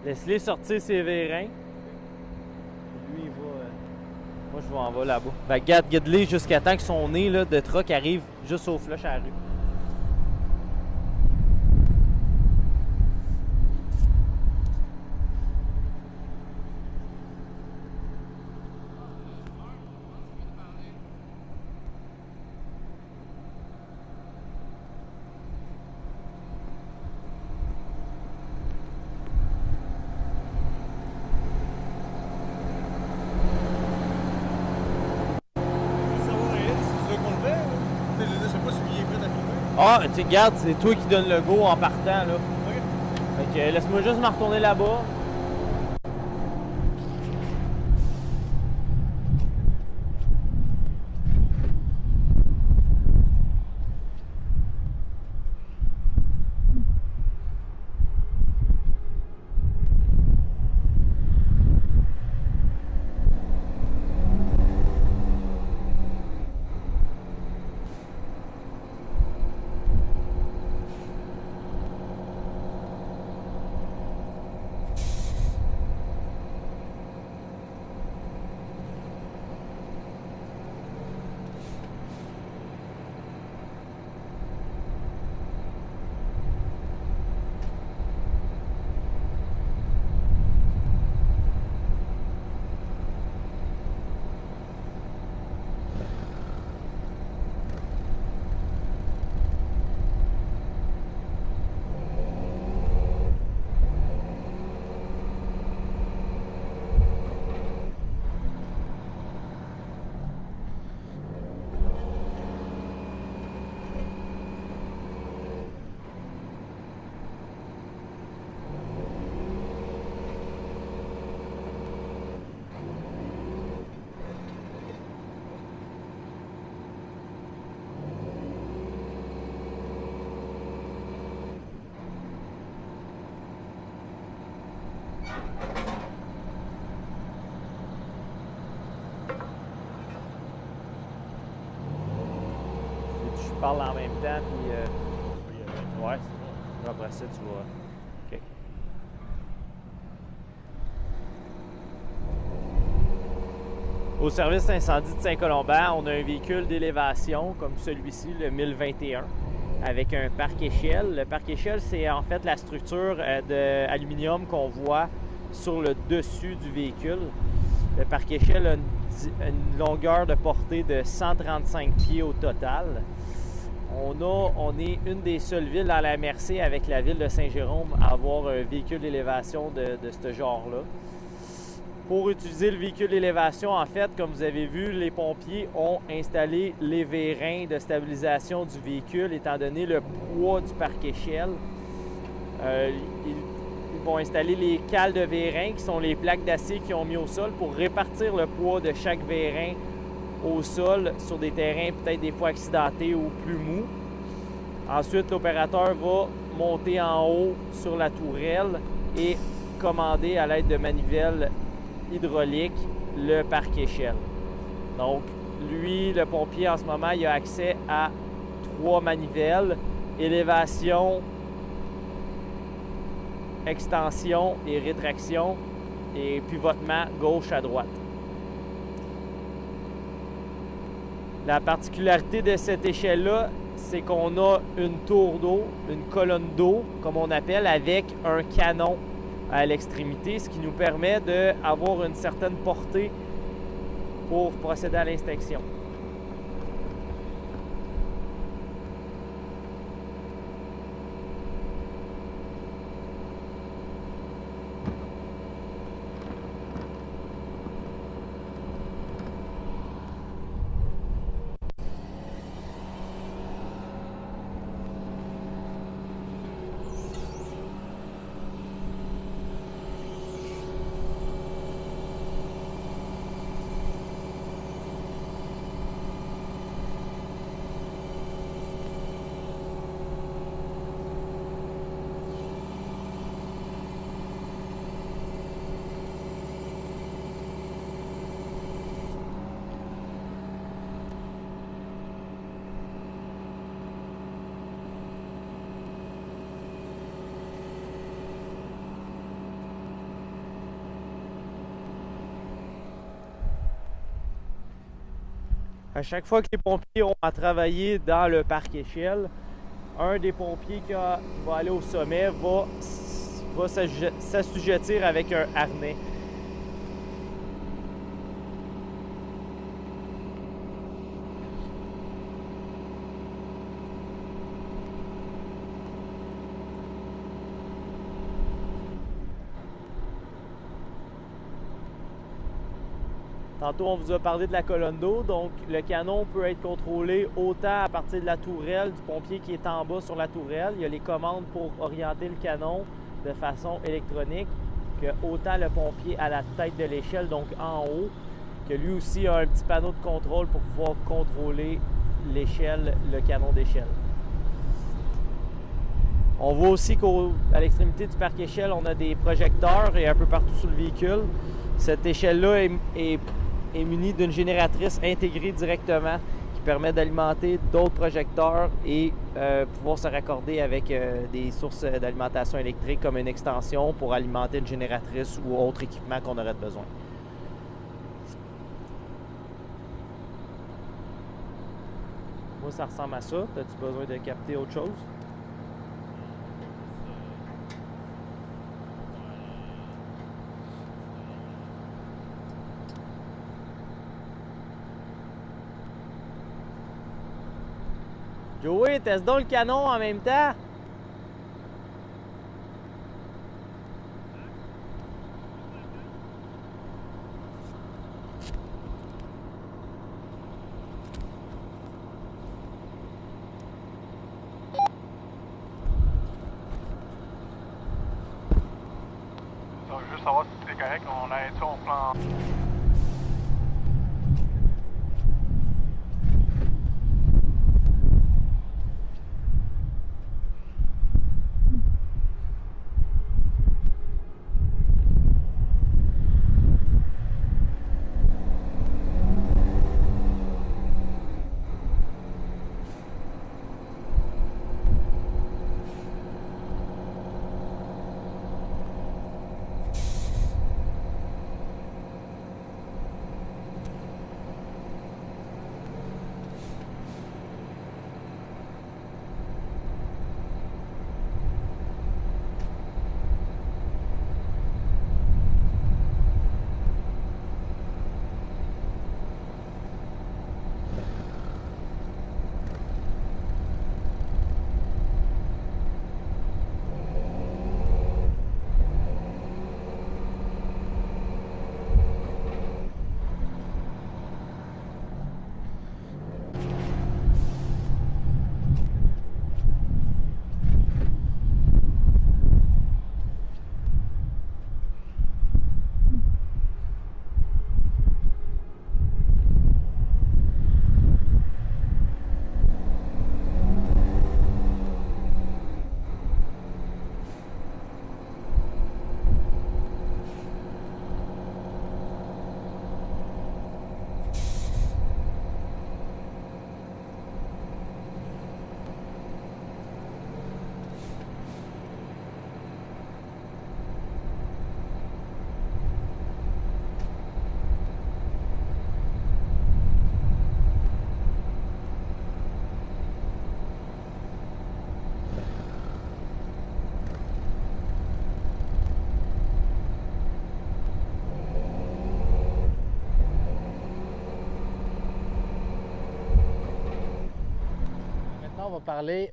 Laisse-les sortir ses vérins. Lui, il va... Moi, je vais en va là-bas. Fait que guide-les jusqu'à temps que son nez là, de truck arrive juste au flush à la rue. Ah, tu regardes, c'est toi qui donnes le go en partant, là. OK. Fait que laisse-moi juste me retourner là-bas. Je parle en même temps, puis... ouais, c'est bon. Après ça, tu vas... OK. Au service incendie de Saint-Colomban, on a un véhicule d'élévation comme celui-ci, le 1021, avec un parc-échelle. Le parc-échelle, c'est en fait la structure d'aluminium qu'on voit sur le dessus du véhicule. Le parc-échelle a une longueur de portée de 135 pieds au total. On est une des seules villes dans la MRC avec la ville de Saint-Jérôme à avoir un véhicule d'élévation de ce genre-là. Pour utiliser le véhicule d'élévation, en fait, comme vous avez vu, les pompiers ont installé les vérins de stabilisation du véhicule étant donné le poids du parc-échelle. Ils vont installer les cales de vérin qui sont les plaques d'acier qu'ils ont mis au sol pour répartir le poids de chaque vérin au sol sur des terrains peut-être des fois accidentés ou plus mous. Ensuite, l'opérateur va monter en haut sur la tourelle et commander à l'aide de manivelles hydrauliques le parc-échelle. Donc, lui, le pompier, en ce moment, il a accès à 3 manivelles, élévation, extension et rétraction et pivotement gauche à droite. La particularité de cette échelle-là, c'est qu'on a une tour d'eau, une colonne d'eau, comme on appelle, avec un canon à l'extrémité, ce qui nous permet d'avoir une certaine portée pour procéder à l'inspection. À chaque fois que les pompiers ont à travailler dans le parc échelle, un des pompiers qui va aller au sommet va s'assujettir avec un harnais. Tantôt, on vous a parlé de la colonne d'eau, donc le canon peut être contrôlé autant à partir de la tourelle, du pompier qui est en bas sur la tourelle. Il y a les commandes pour orienter le canon de façon électronique, que autant le pompier à la tête de l'échelle, donc en haut, que lui aussi a un petit panneau de contrôle pour pouvoir contrôler l'échelle, le canon d'échelle. On voit aussi qu'à l'extrémité du parc échelle, on a des projecteurs et un peu partout sur le véhicule. Cette échelle-là est munie d'une génératrice intégrée directement qui permet d'alimenter d'autres projecteurs et pouvoir se raccorder avec des sources d'alimentation électrique comme une extension pour alimenter une génératrice ou autre équipement qu'on aurait besoin. Moi, ça ressemble à ça. As-tu besoin de capter autre chose? Joey, teste donc le canon en même temps. Je veux juste savoir si c'est correct. On arrête ça, on prend. On va parler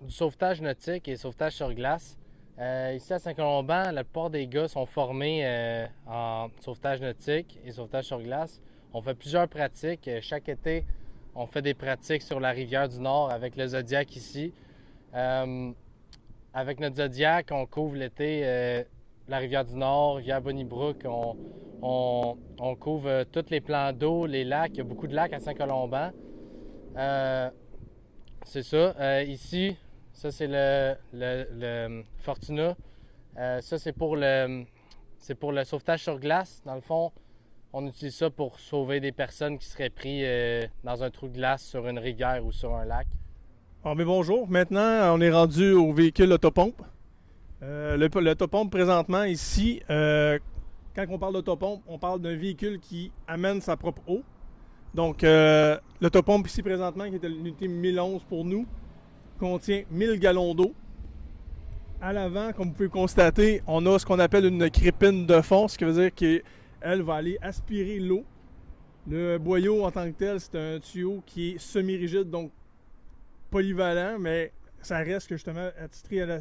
du sauvetage nautique et sauvetage sur glace. Ici à Saint-Colomban, la plupart des gars sont formés en sauvetage nautique et sauvetage sur glace. On fait plusieurs pratiques. Chaque été, on fait des pratiques sur la rivière du Nord avec le Zodiac ici. Avec notre Zodiac, on couvre l'été la rivière du Nord, rivière Bonnie-Brook. On couvre tous les plans d'eau, les lacs. Il y a beaucoup de lacs à Saint-Colomban. C'est ça. Ici, ça c'est le Fortuna. Ça c'est pour le sauvetage sur glace. Dans le fond, on utilise ça pour sauver des personnes qui seraient prises dans un trou de glace sur une rivière ou sur un lac. Mais bonjour. Maintenant, on est rendu au véhicule autopompe. L'autopompe présentement ici, quand on parle d'autopompe, on parle d'un véhicule qui amène sa propre eau. Donc, l'autopompe ici présentement, qui est l'unité 1011 pour nous, contient 1000 gallons d'eau. À l'avant, comme vous pouvez constater, on a ce qu'on appelle une crépine de fond, ce qui veut dire qu'elle va aller aspirer l'eau. Le boyau en tant que tel, c'est un tuyau qui est semi-rigide, donc polyvalent, mais ça reste que justement attitré à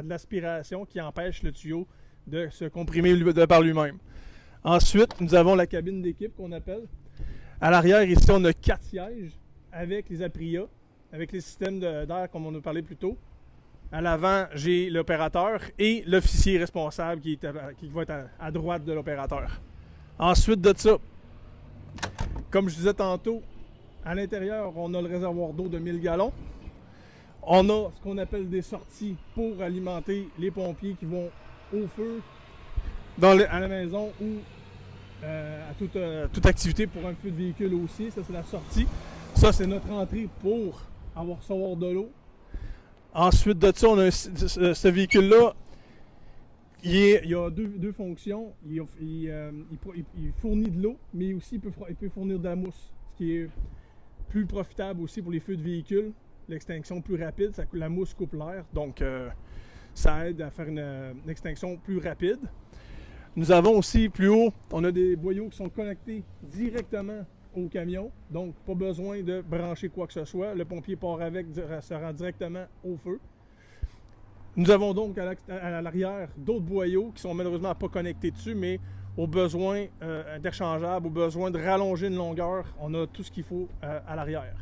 de l'aspiration qui empêche le tuyau de se comprimer de par lui-même. Ensuite, nous avons la cabine d'équipe qu'on appelle. À l'arrière, ici, on a 4 sièges avec les Apria, avec les systèmes d'air comme on a parlé plus tôt. À l'avant, j'ai l'opérateur et l'officier responsable qui va être à droite de l'opérateur. Ensuite de ça, comme je disais tantôt, à l'intérieur, on a le réservoir d'eau de 1000 gallons. On a ce qu'on appelle des sorties pour alimenter les pompiers qui vont au feu à la maison ou à toute activité pour un feu de véhicule aussi. Ça, c'est la sortie. Ça, c'est notre entrée pour recevoir de l'eau. Ensuite de ça, on a ce véhicule-là. Il a deux fonctions. Il fournit de l'eau, mais aussi il peut fournir de la mousse, ce qui est plus profitable aussi pour les feux de véhicule. L'extinction plus rapide, la mousse coupe l'air, donc ça aide à faire une extinction plus rapide. Nous avons aussi plus haut, on a des boyaux qui sont connectés directement au camion, donc pas besoin de brancher quoi que ce soit. Le pompier part avec, se rend directement au feu. Nous avons donc à l'arrière d'autres boyaux qui sont malheureusement pas connectés dessus, mais au besoin interchangeable, au besoin de rallonger une longueur, on a tout ce qu'il faut à l'arrière.